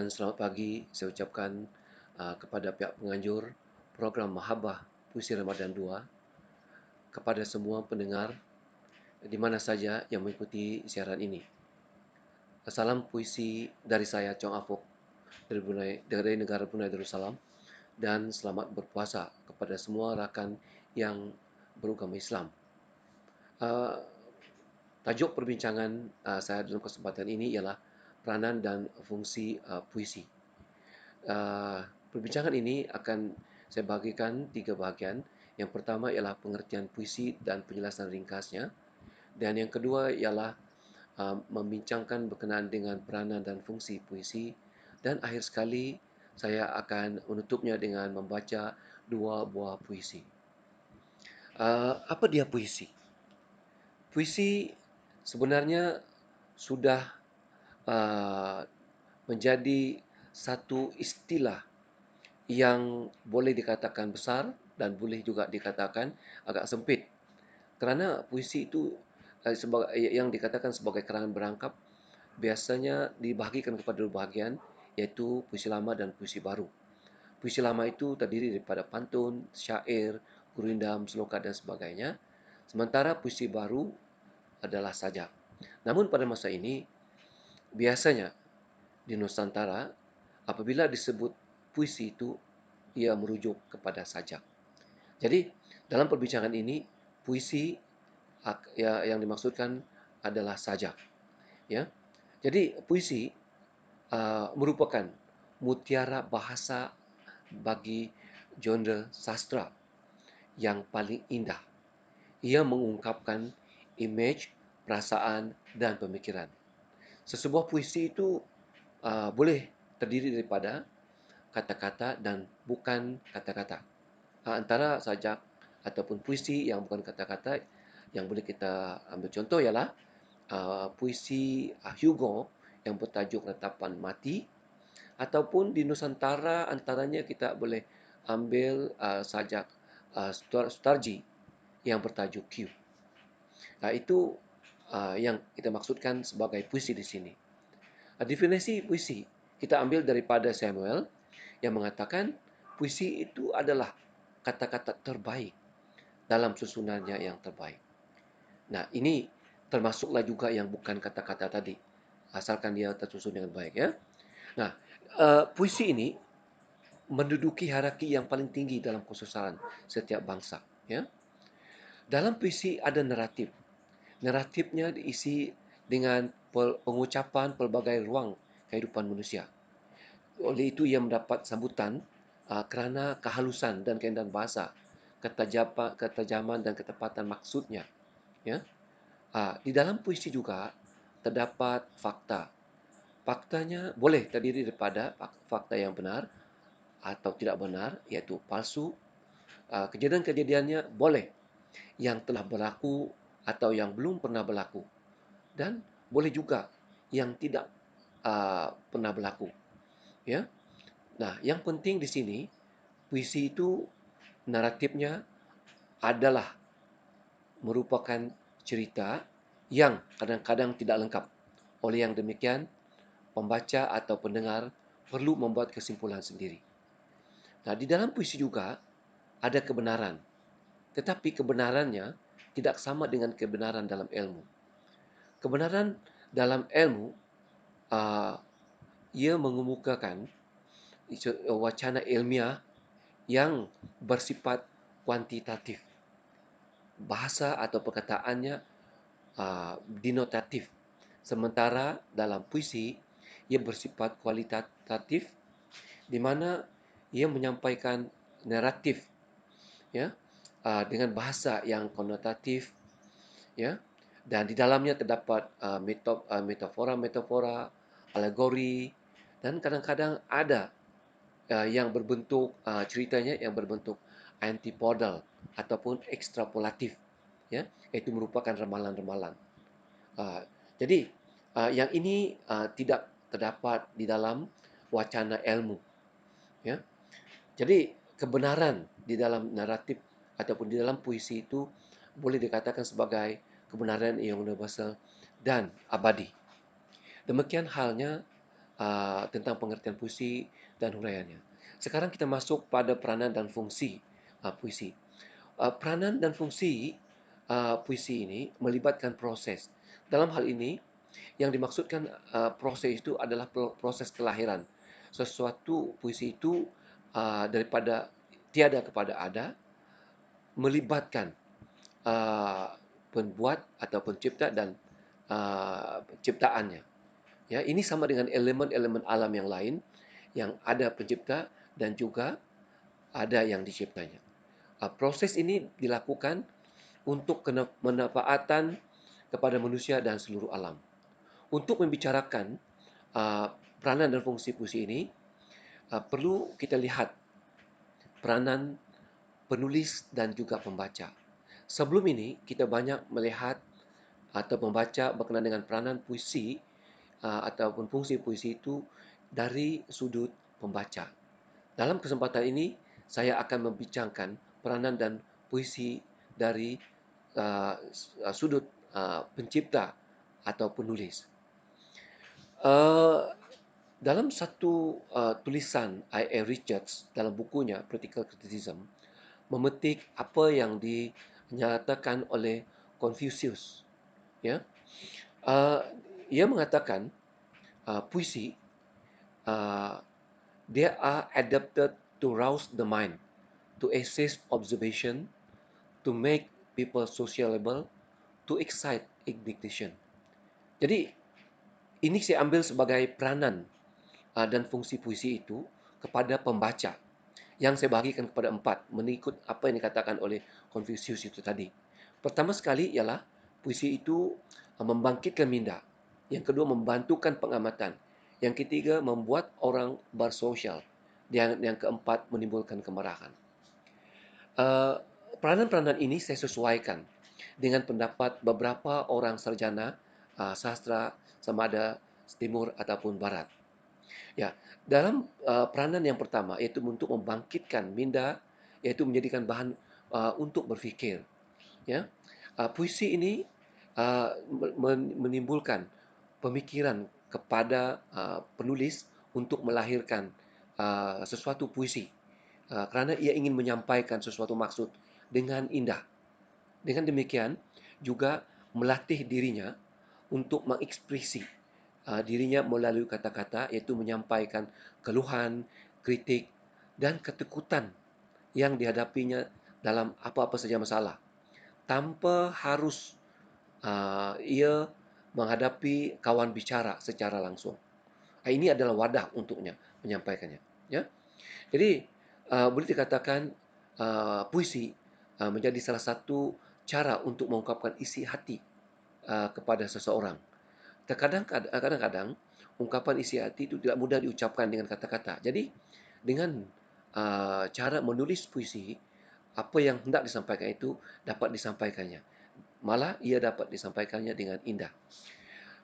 dan selamat pagi saya ucapkan kepada pihak penganjur program Mahabbah Puisi Ramadan 2, kepada semua pendengar di mana saja yang mengikuti siaran ini. Salam puisi dari saya, Chong Afok, dari negara Brunei Darussalam, dan selamat berpuasa kepada semua rakan yang beragama Islam. Uh, Tajuk perbincangan saya dalam kesempatan ini ialah peranan dan fungsi puisi. Uh, Perbincangan ini akan saya bagikan 3 bahagian. Yang pertama ialah pengertian puisi dan penjelasan ringkasnya. Dan yang kedua ialah membincangkan berkenaan dengan peranan dan fungsi puisi. Dan akhir sekali, saya akan menutupnya dengan membaca 2 buah puisi. Apa dia puisi? Puisi sebenarnya sudah uh, menjadi satu istilah yang boleh dikatakan besar dan boleh juga dikatakan agak sempit. Kerana puisi itu yang dikatakan sebagai karangan berangkap biasanya dibahagikan kepada dua bahagian, iaitu puisi lama dan puisi baru. Puisi lama itu terdiri daripada pantun, syair, gurindam, seloka dan sebagainya. Sementara puisi baru adalah sajak. Namun pada masa ini, biasanya di Nusantara, apabila disebut puisi itu, ia merujuk kepada sajak. Jadi, dalam perbincangan ini, puisi yang dimaksudkan adalah sajak. Ya, jadi puisi merupakan mutiara bahasa bagi genre sastra yang paling indah. Ia mengungkapkan imej, perasaan dan pemikiran. Sesebuah puisi itu boleh terdiri daripada kata-kata dan bukan kata-kata. Antara sajak ataupun puisi yang bukan kata-kata yang boleh kita ambil contoh ialah puisi Hugo yang bertajuk Ratapan Mati, ataupun di Nusantara antaranya kita boleh ambil sajak Sutarji yang bertajuk Q. Itu yang kita maksudkan sebagai puisi di sini. Definisi puisi kita ambil daripada Samuel yang mengatakan puisi itu adalah kata-kata terbaik dalam susunannya yang terbaik. Nah, ini termasuklah juga yang bukan kata-kata tadi, asalkan dia tersusun dengan baik, ya. Nah, puisi ini menduduki hierarki yang paling tinggi dalam kesusahan setiap bangsa, ya. Dalam puisi ada naratif. Naratifnya diisi dengan pengucapan pelbagai ruang kehidupan manusia. Oleh itu ia mendapat sambutan kerana kehalusan dan keindahan bahasa, ketajaman dan ketepatan maksudnya, ya. Di dalam puisi juga terdapat fakta. Faktanya boleh terdiri daripada fakta yang benar atau tidak benar, iaitu palsu. Kejadian-kejadiannya boleh yang telah berlaku atau yang belum pernah berlaku. Dan boleh juga yang tidak pernah berlaku. Ya. Nah, yang penting di sini, puisi itu naratifnya adalah merupakan cerita yang kadang-kadang tidak lengkap. Oleh yang demikian, pembaca atau pendengar perlu membuat kesimpulan sendiri. Nah, di dalam puisi juga ada kebenaran. Tetapi kebenarannya tidak sama dengan kebenaran dalam ilmu. Kebenaran dalam ilmu, ia mengemukakan wacana ilmiah yang bersifat kuantitatif. Bahasa atau perkataannya denotatif. Sementara dalam puisi, ia bersifat kualitatif, di mana ia menyampaikan naratif, ya, dengan bahasa yang konotatif, ya, dan di dalamnya terdapat metafora-metafora, alegori, dan kadang-kadang ada yang berbentuk ceritanya yang berbentuk antipodal ataupun ekstrapolatif, ya, itu merupakan ramalan-ramalan. Uh, jadi yang ini tidak terdapat di dalam wacana ilmu, ya. Jadi kebenaran di dalam naratif ataupun di dalam puisi itu boleh dikatakan sebagai kebenaran yang universal dan abadi. Demikian halnya tentang pengertian puisi dan huraiannya. Sekarang kita masuk pada peranan dan fungsi puisi. Peranan dan fungsi puisi ini melibatkan proses. Dalam hal ini, yang dimaksudkan proses itu adalah proses kelahiran. Sesuatu puisi itu daripada tiada kepada ada, melibatkan pembuat atau pencipta dan ciptaannya. Ya, ini sama dengan elemen-elemen alam yang lain yang ada pencipta dan juga ada yang diciptanya. Proses ini dilakukan untuk kemanfaatan kepada manusia dan seluruh alam. Untuk membicarakan peranan dan fungsi puisi ini, perlu kita lihat peranan penulis dan juga pembaca. Sebelum ini, kita banyak melihat atau membaca berkenaan dengan peranan puisi ataupun fungsi puisi itu dari sudut pembaca. Dalam kesempatan ini, saya akan membincangkan peranan dan puisi dari uh, sudut pencipta atau penulis. Uh, Dalam satu tulisan I.A. Richards dalam bukunya Political Criticism memetik apa yang dinyatakan oleh Confucius, ya. Uh, Ia mengatakan puisi uh, they are adapted to rouse the mind, to assist observation, to make people sociable, to excite indignation. Jadi ini saya ambil sebagai peranan dan fungsi puisi itu kepada pembaca yang saya bahagikan kepada 4 mengikut apa yang dikatakan oleh Confucius itu tadi. Pertama sekali ialah puisi itu membangkitkan minda. Yang kedua membantukan pengamatan. Yang ketiga membuat orang bersosial. Yang keempat menimbulkan kemarahan. Uh, Peranan-peranan ini saya sesuaikan dengan pendapat beberapa orang sarjana sastra sama ada timur ataupun barat. Ya, dalam peranan yang pertama iaitu untuk membangkitkan minda, iaitu menjadikan bahan untuk berfikir. Ya, puisi ini menimbulkan pemikiran kepada penulis untuk melahirkan sesuatu puisi. Kerana ia ingin menyampaikan sesuatu maksud dengan indah. Dengan demikian juga melatih dirinya untuk mengekspresi dirinya melalui kata-kata iaitu menyampaikan keluhan, kritik dan ketakutan yang dihadapinya dalam apa-apa saja masalah tanpa harus ia menghadapi kawan bicara secara langsung. Ini adalah wadah untuknya menyampaikannya. Ya, jadi boleh dikatakan puisi menjadi salah satu cara untuk mengungkapkan isi hati kepada seseorang. Kadang-kadang ungkapan isi hati itu tidak mudah diucapkan dengan kata-kata. Jadi dengan cara menulis puisi, apa yang hendak disampaikan itu dapat disampaikannya. Malah ia dapat disampaikannya dengan indah.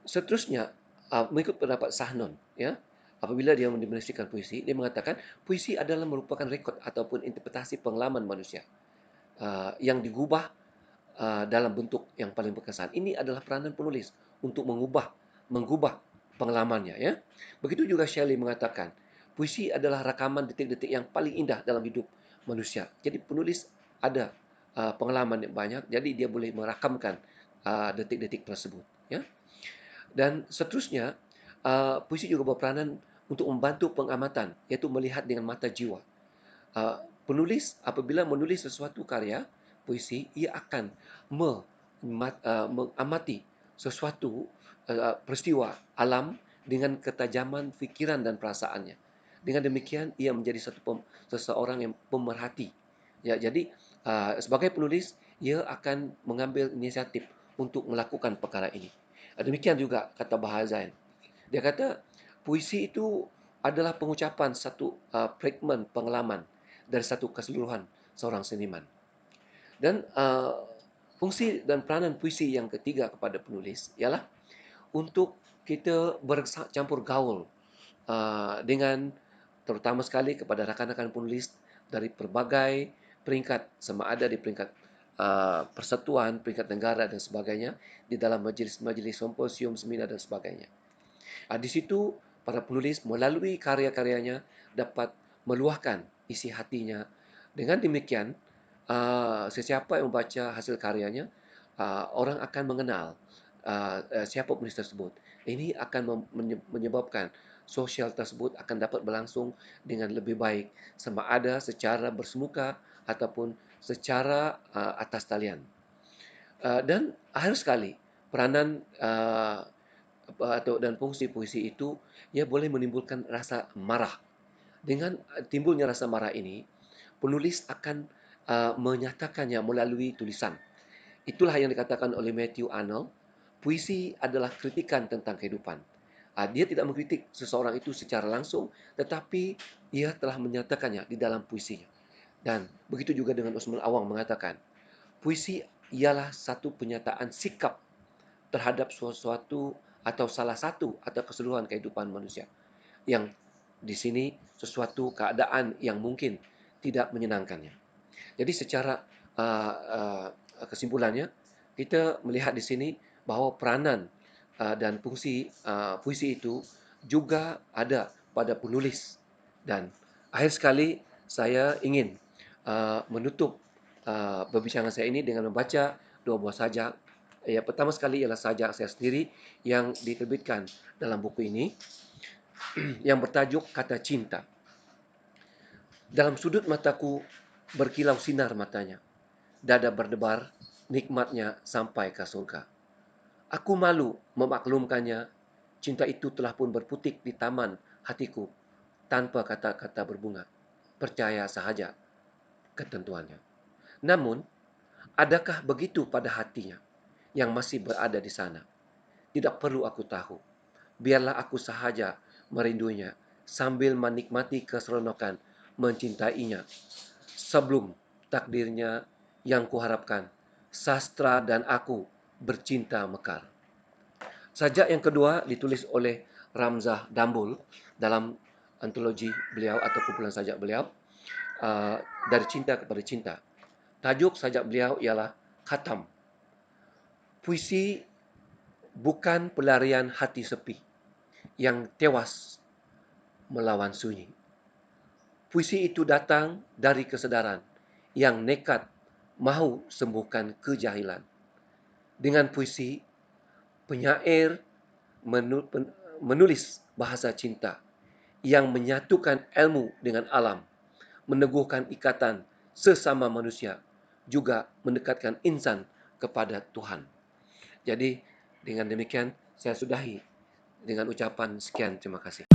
Seterusnya, mengikut pendapat Sahnon, ya, apabila dia mendefinisikan puisi, dia mengatakan puisi adalah merupakan rekod ataupun interpretasi pengalaman manusia yang digubah dalam bentuk yang paling berkesan. Ini adalah peranan penulis untuk menggubah pengalamannya. Ya, begitu juga Shelley mengatakan puisi adalah rakaman detik-detik yang paling indah dalam hidup manusia. Jadi penulis ada pengalaman yang banyak, jadi dia boleh merakamkan detik-detik tersebut. Ya. Dan seterusnya, puisi juga berperanan untuk membantu pengamatan, iaitu melihat dengan mata jiwa. Penulis apabila menulis sesuatu karya puisi, ia akan mengamati sesuatu peristiwa alam dengan ketajaman fikiran dan perasaannya. Dengan demikian, ia menjadi seseorang yang pemerhati. Ya, jadi sebagai penulis, ia akan mengambil inisiatif untuk melakukan perkara ini. Demikian juga kata Bahazain. Dia kata puisi itu adalah pengucapan satu fragmen pengalaman dari satu keseluruhan seorang seniman. Dan fungsi dan peranan puisi yang ketiga kepada penulis ialah untuk kita bercampur gaul dengan terutama sekali kepada rakan-rakan penulis dari pelbagai peringkat, sama ada di peringkat persatuan, peringkat negara dan sebagainya, di dalam majlis-majlis simposium, seminar dan sebagainya. Di situ para penulis melalui karya-karyanya dapat meluahkan isi hatinya. Dengan demikian, sesiapa yang membaca hasil karyanya, orang akan mengenal siapa penulis tersebut. Ini akan menyebabkan sosial tersebut akan dapat berlangsung dengan lebih baik, sama ada secara bersemuka ataupun secara atas talian. Dan akhir sekali, peranan dan fungsi puisi itu, ia boleh menimbulkan rasa marah. Dengan timbulnya rasa marah ini, penulis akan menyatakannya melalui tulisan. Itulah yang dikatakan oleh Matthew Arnold, puisi adalah kritikan tentang kehidupan. Dia tidak mengkritik seseorang itu secara langsung, tetapi ia telah menyatakannya di dalam puisinya. Dan begitu juga dengan Usman Awang mengatakan, puisi ialah satu penyataan sikap terhadap sesuatu atau salah satu atau keseluruhan kehidupan manusia. Yang di sini sesuatu keadaan yang mungkin tidak menyenangkannya. Jadi secara kesimpulannya, kita melihat di sini bahawa peranan dan fungsi puisi itu juga ada pada penulis. Dan akhir sekali, saya ingin menutup perbincangan saya ini dengan membaca dua buah sajak. Yang pertama sekali ialah sajak saya sendiri yang diterbitkan dalam buku ini, yang bertajuk Kata Cinta. Dalam sudut mataku berkilau sinar matanya. Dada berdebar, nikmatnya sampai ke surga. Aku malu memaklumkannya, cinta itu telah pun berputik di taman hatiku tanpa kata-kata berbunga. Percaya sahaja ketentuannya. Namun, adakah begitu pada hatinya yang masih berada di sana? Tidak perlu aku tahu. Biarlah aku sahaja merinduinya sambil menikmati keseronokan mencintainya. Sebelum takdirnya yang kuharapkan, sastra dan aku bercinta mekar. Sajak yang kedua ditulis oleh Ramzah Dambul dalam antologi beliau atau kumpulan sajak beliau, Dari Cinta kepada Cinta. Tajuk sajak beliau ialah Khatam. Puisi bukan pelarian hati sepi yang tewas melawan sunyi. Puisi itu datang dari kesedaran yang nekat mahu sembuhkan kejahilan. Dengan puisi, penyair menulis bahasa cinta yang menyatukan ilmu dengan alam, meneguhkan ikatan sesama manusia, juga mendekatkan insan kepada Tuhan. Jadi, dengan demikian, saya sudahi dengan ucapan sekian, terima kasih.